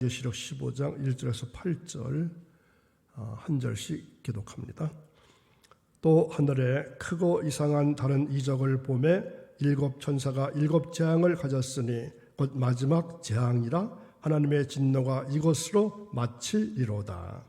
계시록 15장 1절에서 8절 한 절씩 기록합니다. 또 하늘에 크고 이상한 다른 이적을 보매 일곱 천사가 일곱 재앙을 가졌으니 곧 마지막 재앙이라 하나님의 진노가 이것으로 마치리로다.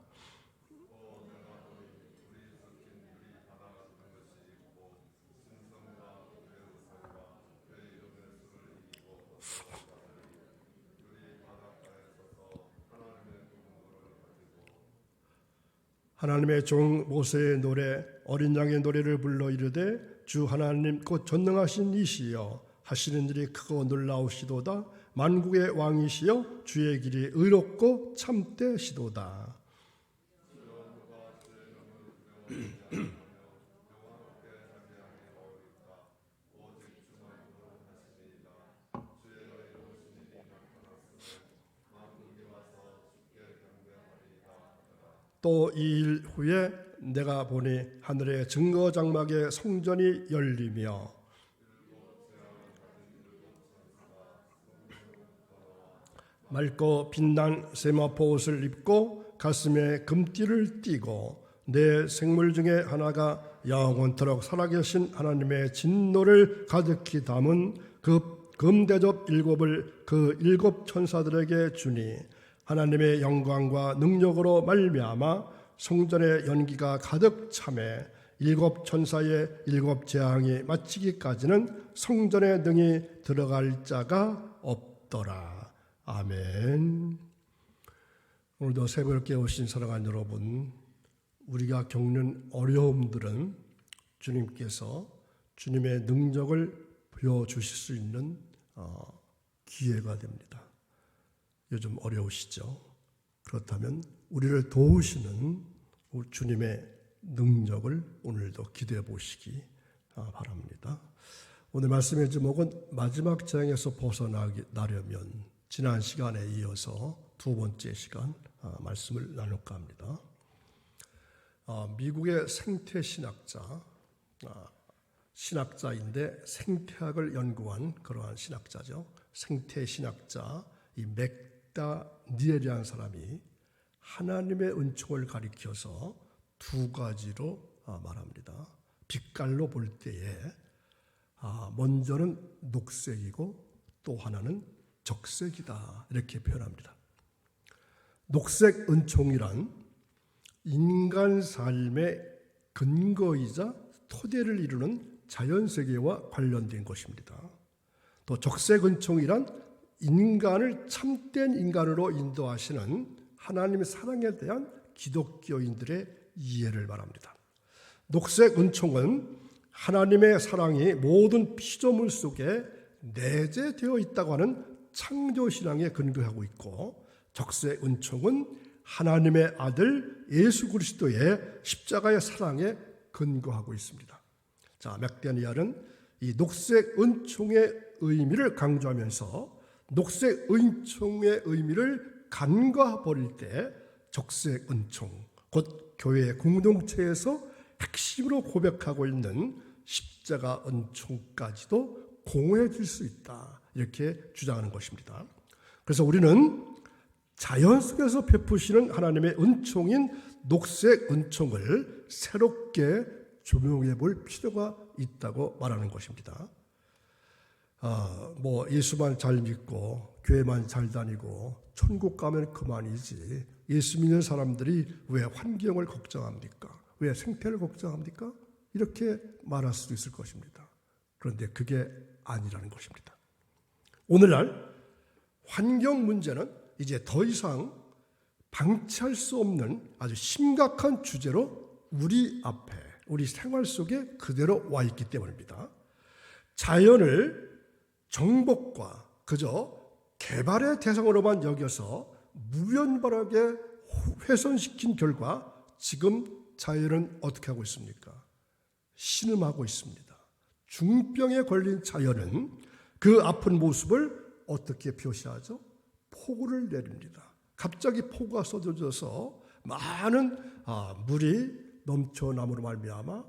하나님의 종 모세의 노래 어린 양의 노래를 불러 이르되 주 하나님 곧 전능하신 이시여 하시는 일이 크고 놀라우시도다. 만국의 왕이시여 주의 길이 의롭고 참되시도다. 또 이 일 후에 내가 보니 하늘의 증거 장막의 성전이 열리며 맑고 빛난 세마포 옷을 입고 가슴에 금띠를 띠고 내 생물 중에 하나가 영원토록 살아계신 하나님의 진노를 가득히 담은 그 금대접 일곱을 그 일곱 천사들에게 주니 하나님의 영광과 능력으로 말미암아 성전의 연기가 가득 차매 일곱 천사의 일곱 재앙이 마치기까지는 성전에 능히 들어갈 자가 없더라. 아멘. 오늘도 새벽에 오신 사랑하는 여러분, 우리가 겪는 어려움들은 주님께서 주님의 능력을 보여주실 수 있는 기회가 됩니다. 요즘 어려우시죠? 그렇다면 우리를 도우시는 주님의 능력을 오늘도 기대해 보시기 바랍니다. 오늘 말씀의 제목은 마지막 재앙에서 벗어나려면 지난 시간에 이어서 두 번째 시간 말씀을 나눌까 합니다. 미국의 신학자인데 생태학을 연구한 그러한 신학자죠. 생태신학자 이 맥다니엘이라는 사람이 하나님의 은총을 가리켜서 두 가지로 말합니다. 빛깔로 볼 때에 먼저는 녹색이고 또 하나는 적색이다 이렇게 표현합니다. 녹색 은총이란 인간 삶의 근거이자 토대를 이루는 자연세계와 관련된 것입니다. 또 적색 은총이란 인간을 참된 인간으로 인도하시는 하나님의 사랑에 대한 기독교인들의 이해를 말합니다. 녹색 은총은 하나님의 사랑이 모든 피조물 속에 내재되어 있다고 하는 창조신앙에 근거하고 있고, 적색 은총은 하나님의 아들 예수 그리스도의 십자가의 사랑에 근거하고 있습니다. 자, 맥다니엘은 이 녹색 은총의 의미를 강조하면서 녹색 은총의 의미를 간과버릴 때 적색 은총, 곧 교회 공동체에서 핵심으로 고백하고 있는 십자가 은총까지도 공유해질 수 있다 이렇게 주장하는 것입니다. 그래서 우리는 자연 속에서 베푸시는 하나님의 은총인 녹색 은총을 새롭게 조명해 볼 필요가 있다고 말하는 것입니다. 예수만 잘 믿고 교회만 잘 다니고 천국 가면 그만이지 예수 믿는 사람들이 왜 환경을 걱정합니까? 왜 생태를 걱정합니까? 이렇게 말할 수도 있을 것입니다. 그런데 그게 아니라는 것입니다. 오늘날 환경 문제는 이제 더 이상 방치할 수 없는 아주 심각한 주제로 우리 앞에, 우리 생활 속에 그대로 와 있기 때문입니다. 자연을 정복과 그저 개발의 대상으로만 여겨서 무변발하게 훼손시킨 결과 지금 자연은 어떻게 하고 있습니까? 신음하고 있습니다. 중병에 걸린 자연은 그 아픈 모습을 어떻게 표시하죠? 폭우를 내립니다. 갑자기 폭우가 쏟아져서 많은 물이 넘쳐남으로 말미암아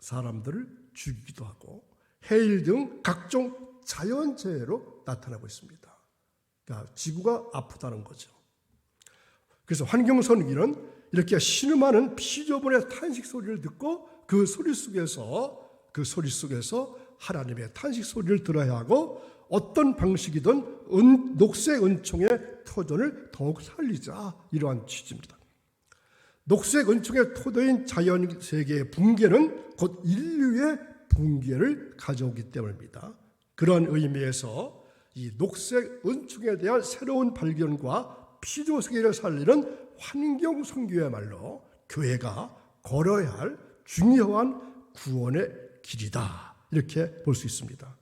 사람들을 죽이기도 하고 해일 등 각종 자연재해로 나타나고 있습니다. 그러니까 지구가 아프다는 거죠. 그래서 환경선기는 이렇게 신음하는 피조물의 탄식 소리를 듣고 그 소리 속에서 하나님의 탄식 소리를 들어야 하고, 어떤 방식이든 녹색 은총의 터전을 더욱 살리자, 이러한 취지입니다. 녹색 은총의 토도인 자연 세계의 붕괴는 곧 인류의 붕괴를 가져오기 때문입니다. 그런 의미에서 이 녹색 은총에 대한 새로운 발견과 피조 세계를 살리는 환경 선교야말로 교회가 걸어야 할 중요한 구원의 길이다, 이렇게 볼 수 있습니다.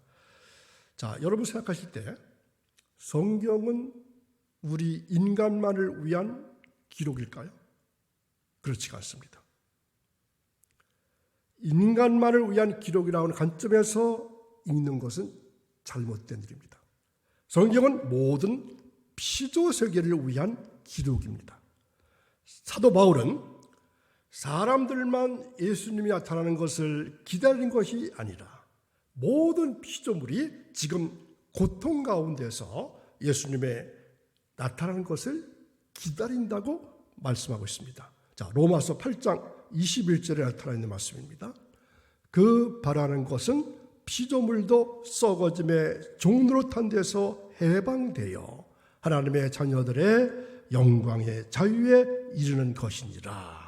자, 여러분 생각하실 때 성경은 우리 인간만을 위한 기록일까요? 그렇지가 않습니다. 인간만을 위한 기록이라는 관점에서 읽는 것은 잘못된 일입니다. 성경은 모든 피조 세계를 위한 기록입니다. 사도 바울은 사람들만 예수님이 나타나는 것을 기다리는 것이 아니라 모든 피조물이 지금 고통 가운데서 예수님의 나타나는 것을 기다린다고 말씀하고 있습니다. 자, 로마서 8장 21절에 나타나 있는 말씀입니다. 그 바라는 것은 피조물도 썩어짐의 종노릇한 데서 해방되어 하나님의 자녀들의 영광의 자유에 이르는 것이니라.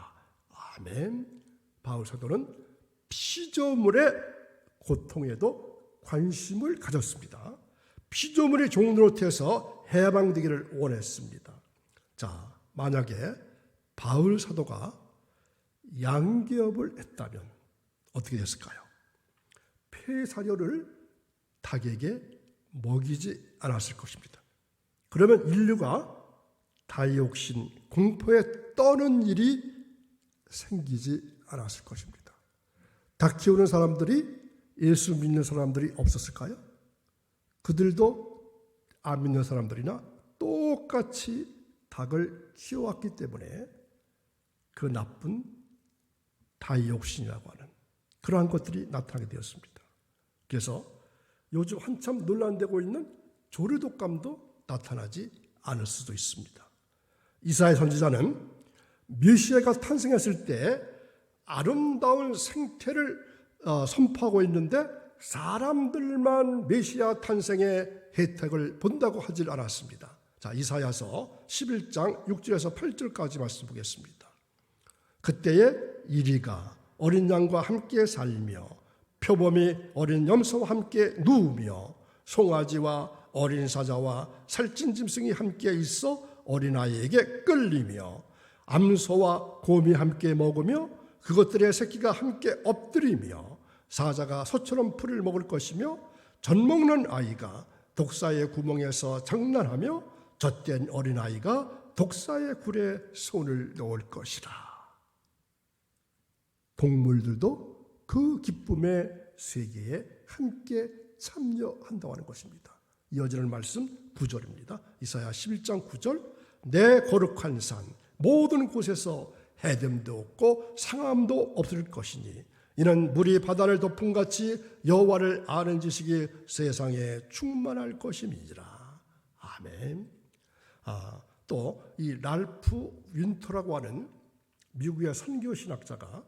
아멘. 바울 사도는 피조물의 고통에도 관심을 가졌습니다. 피조물이 종노릇해서 해방되기를 원했습니다. 자, 만약에 바울 사도가 양계업을 했다면 어떻게 됐을까요? 폐사료를 닭에게 먹이지 않았을 것입니다. 그러면 인류가 다이옥신 공포에 떠는 일이 생기지 않았을 것입니다. 닭 키우는 사람들이 예수 믿는 사람들이 없었을까요? 그들도 안 믿는 사람들이나 똑같이 닭을 키워왔기 때문에 그 나쁜 다이옥신이라고 하는 그러한 것들이 나타나게 되었습니다. 그래서 요즘 한참 논란되고 있는 조류독감도 나타나지 않을 수도 있습니다. 이사야 선지자는 메시아가 탄생했을 때 아름다운 생태를 선포하고 있는데 사람들만 메시아 탄생의 혜택을 본다고 하질 않았습니다. 자, 이사야서 11장 6절에서 8절까지 말씀 보겠습니다. 그때에 이리가 어린 양과 함께 살며 표범이 어린 염소와 함께 누우며 송아지와 어린 사자와 살찐 짐승이 함께 있어 어린아이에게 끌리며 암소와 곰이 함께 먹으며 그것들의 새끼가 함께 엎드리며 사자가 소처럼 풀을 먹을 것이며 젖먹는 아이가 독사의 구멍에서 장난하며 젖된 어린아이가 독사의 굴에 손을 놓을 것이라. 동물들도 그 기쁨의 세계에 함께 참여한다고 하는 것입니다. 이어지는 말씀 9절입니다. 이사야 11장 9절. 내 거룩한 산 모든 곳에서 해됨도 없고 상함도 없을 것이니 이는 물이 바다를 덮음같이 여호와를 아는 지식이 세상에 충만할 것임이니라. 아멘. 또 이 랄프 윈터라고 하는 미국의 선교 신학자가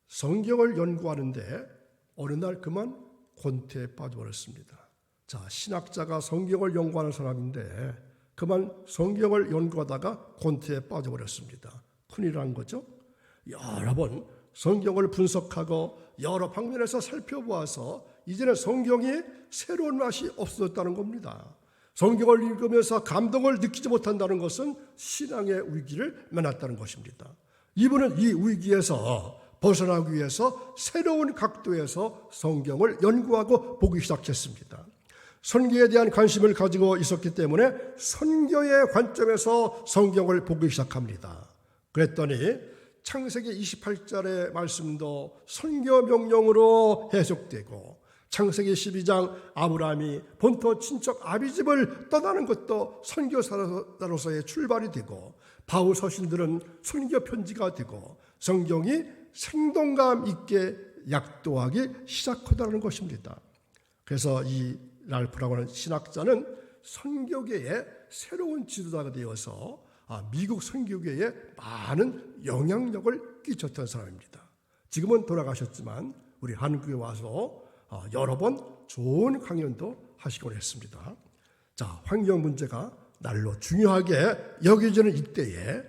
성경을 연구하는데 어느 날 그만 곤태에 빠져버렸습니다. 자, 신학자가 성경을 연구하는 사람인데 그만 성경을 연구하다가 곤태에 빠져버렸습니다. 큰일 난 거죠. 여러 번 성경을 분석하고 여러 방면에서 살펴보아서 이제는 성경이 새로운 맛이 없어졌다는 겁니다. 성경을 읽으면서 감동을 느끼지 못한다는 것은 신앙의 위기를 만났다는 것입니다. 이분은 이 위기에서 벗어나기 위해서 새로운 각도에서 성경을 연구하고 보기 시작했습니다. 선교에 대한 관심을 가지고 있었기 때문에 선교의 관점에서 성경을 보기 시작합니다. 그랬더니 창세기 28절의 말씀도 선교 명령으로 해석되고 창세기 12장 아브라함이 본토 친척 아비집을 떠나는 것도 선교사로서의 출발이 되고 바울 서신들은 선교 편지가 되고 성경이 생동감 있게 약도하기 시작하다는 것입니다. 그래서 이 랄프라고 하는 신학자는 선교계의 새로운 지도자가 되어서 미국 선교계에 많은 영향력을 끼쳤던 사람입니다. 지금은 돌아가셨지만 우리 한국에 와서 여러 번 좋은 강연도 하시곤 했습니다. 자, 환경 문제가 날로 중요하게 여겨지는 이때에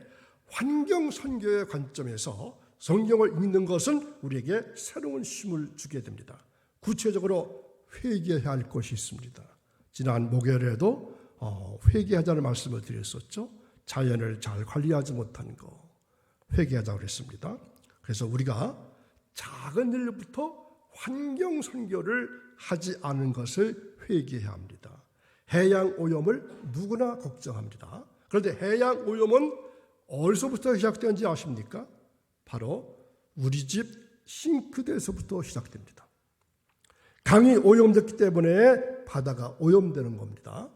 환경 선교의 관점에서 성경을 읽는 것은 우리에게 새로운 힘을 주게 됩니다. 구체적으로 회개해야 할 것이 있습니다. 지난 목요일에도 회개하자는 말씀을 드렸었죠. 자연을 잘 관리하지 못한 거 회개하자고 그랬습니다. 그래서 우리가 작은 일부터 환경 선교를 하지 않은 것을 회개해야 합니다. 해양 오염을 누구나 걱정합니다. 그런데 해양 오염은 어디서부터 시작되는지 아십니까? 바로 우리 집 싱크대에서부터 시작됩니다. 강이 오염됐기 때문에 바다가 오염되는 겁니다.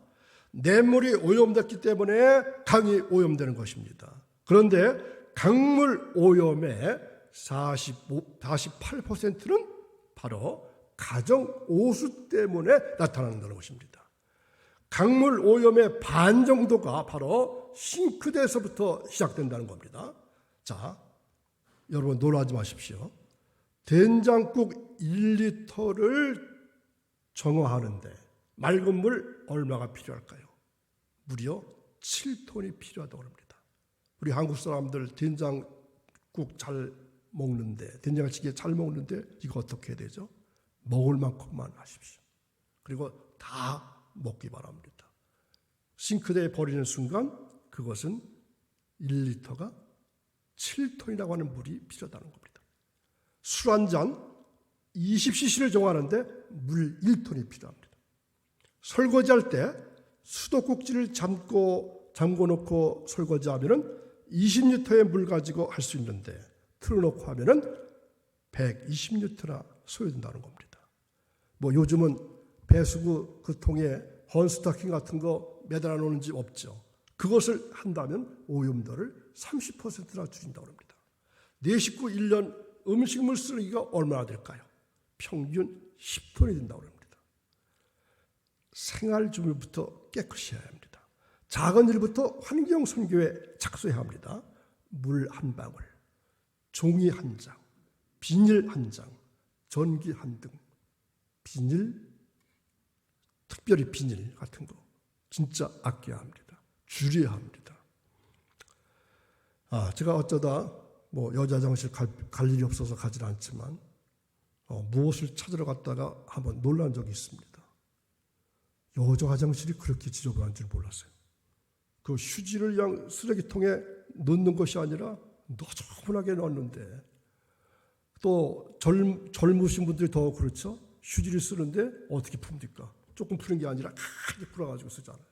냇물이 오염됐기 때문에 강이 오염되는 것입니다. 그런데 강물 오염의 48%는 바로 가정 오수 때문에 나타나는 것입니다. 강물 오염의 반 정도가 바로 싱크대에서부터 시작된다는 겁니다. 자, 여러분 놀라지 마십시오. 된장국 1리터를 정화하는데 맑은 물 얼마가 필요할까요? 무려 7톤이 필요하다고 합니다. 우리 한국 사람들 된장국 잘 먹는데, 된장찌개 잘 먹는데 이거 어떻게 해야 되죠? 먹을 만큼만 하십시오. 그리고 다 먹기 바랍니다. 싱크대에 버리는 순간 그것은 1리터가 7톤이라고 하는 물이 필요하다는 겁니다. 술 한 잔 20cc를 정하는데 물 1톤이 필요합니다. 설거지할 때 수도꼭지를 잠궈놓고 설거지하면 20리터의 물 가지고 할 수 있는데 틀어놓고 하면 120리터나 소요된다는 겁니다. 요즘은 배수구 그 통에 헌스타킹 같은 거 매달아 놓는 집 없죠. 그것을 한다면 오염도를 30%나 줄인다고 합니다. 내 식구 1년 음식물 쓰레기가 얼마나 될까요? 평균 10톤이 된다고 합니다. 생활 준비부터 깨끗이 해야 합니다. 작은 일부터 환경 선교에 착수해야 합니다. 물 한 방울, 종이 한 장, 비닐 한 장, 전기 한 등, 비닐, 특별히 비닐 같은 거 진짜 아껴야 합니다. 줄여야 합니다. 제가 어쩌다 여자 화장실 갈 일이 없어서 가진 않지만 무엇을 찾으러 갔다가 한번 놀란 적이 있습니다. 여자 화장실이 그렇게 지저분한 줄 몰랐어요. 그 휴지를 그냥 쓰레기통에 넣는 것이 아니라 너저분하게 넣었는데, 또 젊으신 분들이 더 그렇죠. 휴지를 쓰는데 어떻게 풉니까? 조금 푸는 게 아니라 크게 풀어가지고 쓰잖아요.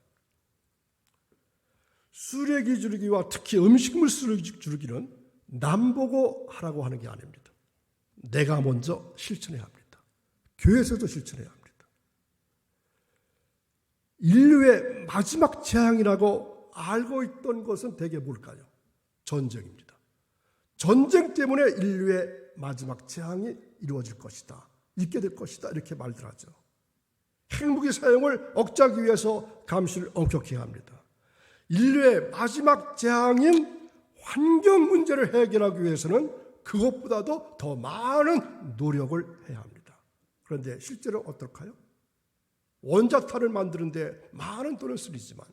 쓰레기 줄이기와 특히 음식물 쓰레기 줄이기는 남 보고 하라고 하는 게 아닙니다. 내가 먼저 실천해야 합니다. 교회에서도 실천해야 합니다. 인류의 마지막 재앙이라고 알고 있던 것은 대개 뭘까요? 전쟁입니다. 전쟁 때문에 인류의 마지막 재앙이 이루어질 것이다. 있게 될 것이다. 이렇게 말들 하죠. 핵무기 사용을 억제하기 위해서 감시를 엄격히 합니다. 인류의 마지막 재앙인 환경 문제를 해결하기 위해서는 그것보다도 더 많은 노력을 해야 합니다. 그런데 실제로 어떨까요? 원자탄을 만드는데 많은 돈을 쓰이지만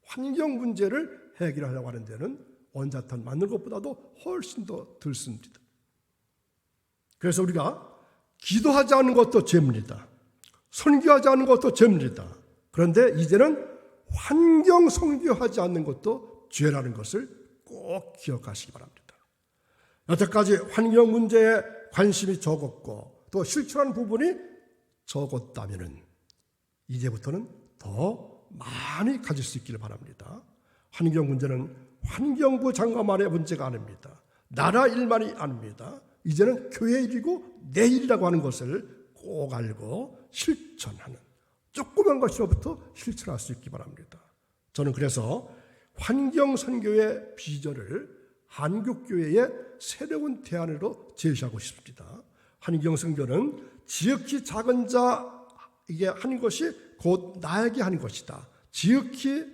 환경 문제를 해결하려고 하는 데는 원자탄 만드는 것보다도 훨씬 더 덜 씁니다. 그래서 우리가 기도하지 않는 것도 죄입니다. 선교하지 않는 것도 죄입니다. 그런데 이제는 환경 선교하지 않는 것도 죄라는 것을 꼭 기억하시기 바랍니다. 여태까지 환경 문제에 관심이 적었고 또 실천한 부분이 적었다면 이제부터는 더 많이 가질 수 있기를 바랍니다. 환경 문제는 환경부 장관만의 문제가 아닙니다. 나라 일만이 아닙니다. 이제는 교회 일이고 내 일이라고 하는 것을 꼭 알고 실천하는, 조그만 것으로부터 실천할 수 있기 바랍니다. 저는 그래서 환경 선교의 비전을 한국교회의 새로운 대안으로 제시하고 싶습니다. 환경 선교는 지극히 작은 자에게 하는 것이 곧 나에게 하는 것이다. 지극히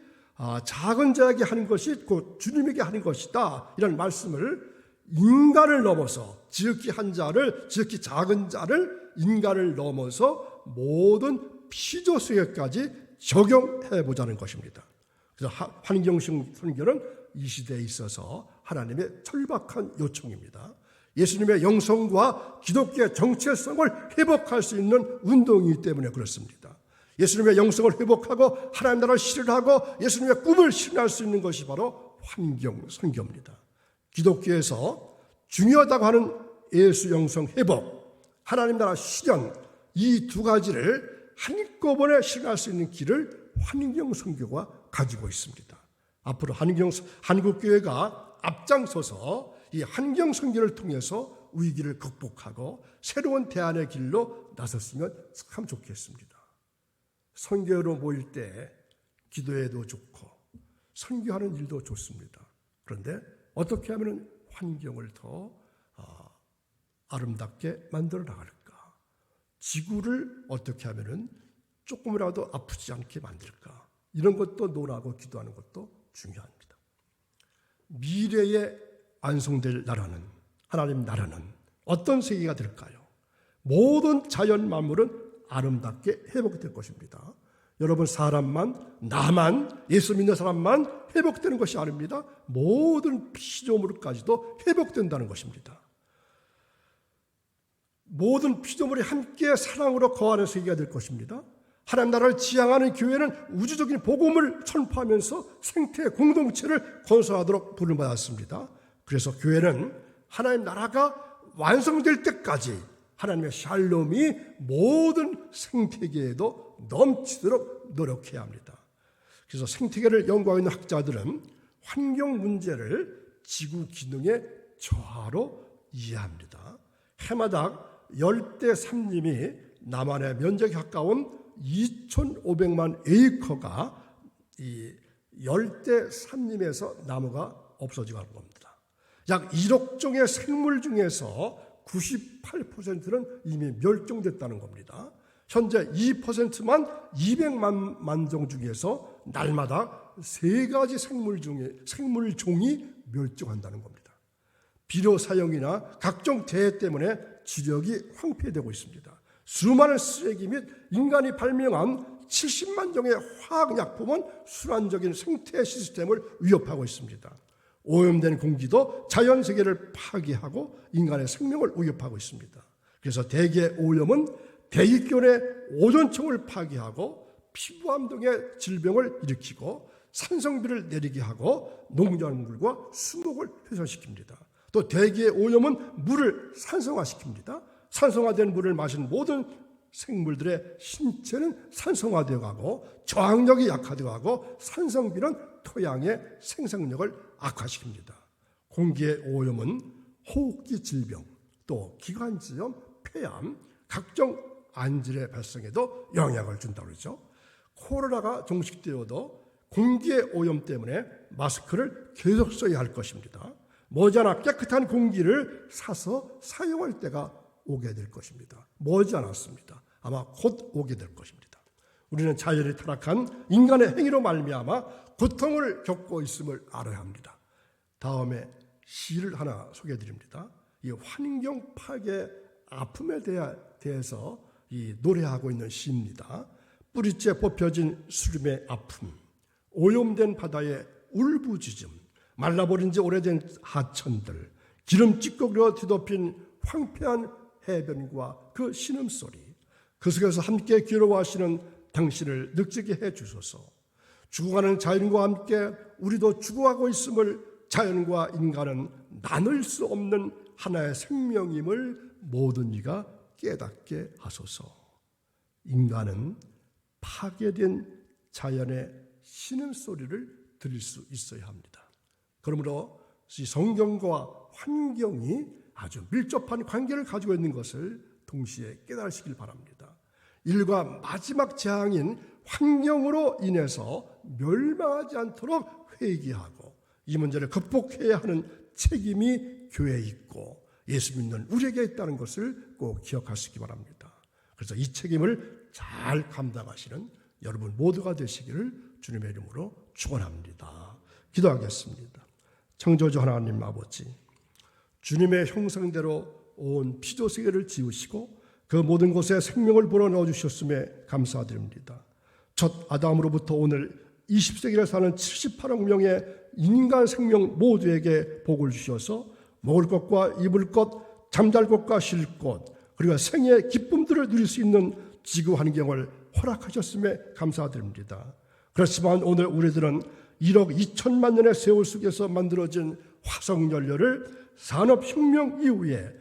작은 자에게 하는 것이 곧 주님에게 하는 것이다. 이런 말씀을 인간을 넘어서 지극히 한 자를, 지극히 작은 자를 인간을 넘어서 모든 피조세계까지 적용해 보자는 것입니다. 그래서 환경성 선교는 이 시대에 있어서 하나님의 철박한 요청입니다. 예수님의 영성과 기독교의 정체성을 회복할 수 있는 운동이기 때문에 그렇습니다. 예수님의 영성을 회복하고 하나님 나라를 실현하고 예수님의 꿈을 실현할 수 있는 것이 바로 환경 선교입니다. 기독교에서 중요하다고 하는 예수 영성 회복, 하나님 나라 실현, 이 두 가지를 한꺼번에 실현할 수 있는 길을 환경 선교가 가지고 있습니다. 앞으로 한국교회가 앞장서서 이 환경 선교를 통해서 위기를 극복하고 새로운 대안의 길로 나섰으면 참 좋겠습니다. 선교로 모일 때 기도해도 좋고 선교하는 일도 좋습니다. 그런데 어떻게 하면 환경을 더 아름답게 만들어 나갈까? 지구를 어떻게 하면 조금이라도 아프지 않게 만들까? 이런 것도 논하고 기도하는 것도 중요합니다. 미래에 완성될 나라는, 하나님 나라는 어떤 세계가 될까요? 모든 자연 만물은 아름답게 회복될 것입니다. 여러분, 사람만, 나만, 예수 믿는 사람만 회복되는 것이 아닙니다. 모든 피조물까지도 회복된다는 것입니다. 모든 피조물이 함께 사랑으로 거하는 세계가 될 것입니다. 하나님 나라를 지향하는 교회는 우주적인 복음을 선포하면서 생태 공동체를 건설하도록 부름받았습니다. 그래서 교회는 하나님 나라가 완성될 때까지 하나님의 샬롬이 모든 생태계에도 넘치도록 노력해야 합니다. 그래서 생태계를 연구하고 있는 학자들은 환경 문제를 지구 기능의 저하로 이해합니다. 해마다 열대 산림이 남한의 면적에 가까운 2,500만 에이커가 이 열대 산림에서 나무가 없어지고 가는 겁니다. 약 1억 종의 생물 중에서 98%는 이미 멸종됐다는 겁니다. 현재 2%만 200만 종 중에서 날마다 3가지 생물종이 멸종한다는 겁니다. 비료 사용이나 각종 재해 때문에 지력이 황폐되고 있습니다. 수많은 쓰레기 및 인간이 발명한 70만 종의 화학약품은 순환적인 생태 시스템을 위협하고 있습니다. 오염된 공기도 자연세계를 파괴하고 인간의 생명을 위협하고 있습니다. 그래서 대기 오염은 대기권의 오존층을 파괴하고 피부암 등의 질병을 일으키고 산성비를 내리게 하고 농작물과 수목을 훼손시킵니다. 또 대기의 오염은 물을 산성화시킵니다. 산성화된 물을 마신 모든 생물들의 신체는 산성화되어 가고 저항력이 약화되어 가고 산성비는 토양의 생산력을 악화시킵니다. 공기의 오염은 호흡기 질병, 또 기관지염, 폐암, 각종 안질의 발생에도 영향을 준다고 그러죠. 코로나가 종식되어도 공기의 오염 때문에 마스크를 계속 써야 할 것입니다. 머지않아 깨끗한 공기를 사서 사용할 때가 오게 될 것입니다. 머지않았습니다. 아마 곧 오게 될 것입니다. 우리는 자연이 타락한 인간의 행위로 말미암아 고통을 겪고 있음을 알아야 합니다. 다음에 시를 하나 소개해 드립니다. 이 환경 파괴 아픔에 대해서 이 노래하고 있는 시입니다. 뿌리째 뽑혀진 수림의 아픔, 오염된 바다의 울부짖음, 말라버린 지 오래된 하천들, 기름 찌꺼기로 뒤덮인 황폐한 해변과 그 신음소리, 그 속에서 함께 괴로워하시는 당신을 느끼게 해주소서. 죽어가는 자연과 함께 우리도 죽어가고 있음을 자연과 인간은 나눌 수 없는 하나의 생명임을 모든 이가 깨닫게 하소서. 인간은 파괴된 자연의 신음소리를 들을 수 있어야 합니다. 그러므로 이 성경과 환경이 아주 밀접한 관계를 가지고 있는 것을 동시에 깨달으시길 바랍니다. 인류가 마지막 재앙인 환경으로 인해서 멸망하지 않도록 회개하고 이 문제를 극복해야 하는 책임이 교회에 있고 예수 믿는 우리에게 있다는 것을 꼭 기억하시기 바랍니다. 그래서 이 책임을 잘 감당하시는 여러분 모두가 되시기를 주님의 이름으로 축원합니다. 기도하겠습니다. 창조주 하나님 아버지, 주님의 형상대로 온 피조세계를 지으시고 그 모든 곳에 생명을 불어넣어 주셨음에 감사드립니다. 첫 아담으로부터 오늘 20세기를 사는 78억 명의 인간 생명 모두에게 복을 주셔서 먹을 것과 입을 것, 잠잘 곳과 쉴 곳, 그리고 생의 기쁨들을 누릴 수 있는 지구 환경을 허락하셨음에 감사드립니다. 그렇지만 오늘 우리들은 1억 2천만 년의 세월 속에서 만들어진 화석연료를 산업혁명 이후에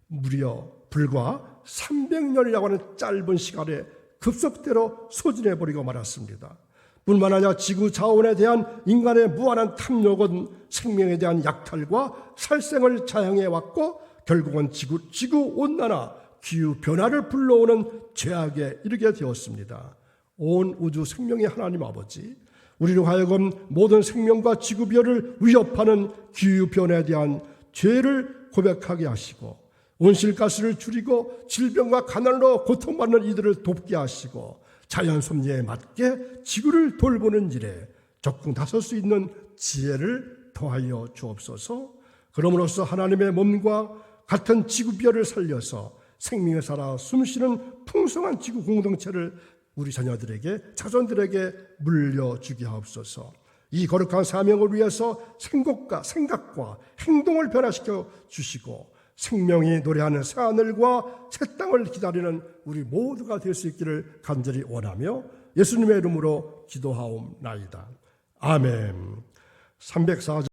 무려 불과 300년이라고 하는 짧은 시간에 급속대로 소진해버리고 말았습니다. 뿐만 아니라 지구 자원에 대한 인간의 무한한 탐욕은 생명에 대한 약탈과 살생을 자행해왔고 결국은 지구온난화, 기후변화를 불러오는 죄악에 이르게 되었습니다. 온 우주 생명의 하나님 아버지, 우리로 하여금 모든 생명과 지구별을 위협하는 기후변화에 대한 죄를 고백하게 하시고 온실가스를 줄이고 질병과 가난으로 고통받는 이들을 돕게 하시고 자연섭리에 맞게 지구를 돌보는 일에 적극 나설 수 있는 지혜를 더하여 주옵소서. 그럼으로써 하나님의 몸과 같은 지구별을 살려서 생명을 살아 숨쉬는 풍성한 지구 공동체를 우리 자녀들에게, 자손들에게 물려주게 하옵소서. 이 거룩한 사명을 위해서 생각과 행동을 변화시켜 주시고 생명이 노래하는 새하늘과 새 땅을 기다리는 우리 모두가 될 수 있기를 간절히 원하며 예수님의 이름으로 기도하옵나이다. 아멘. 304절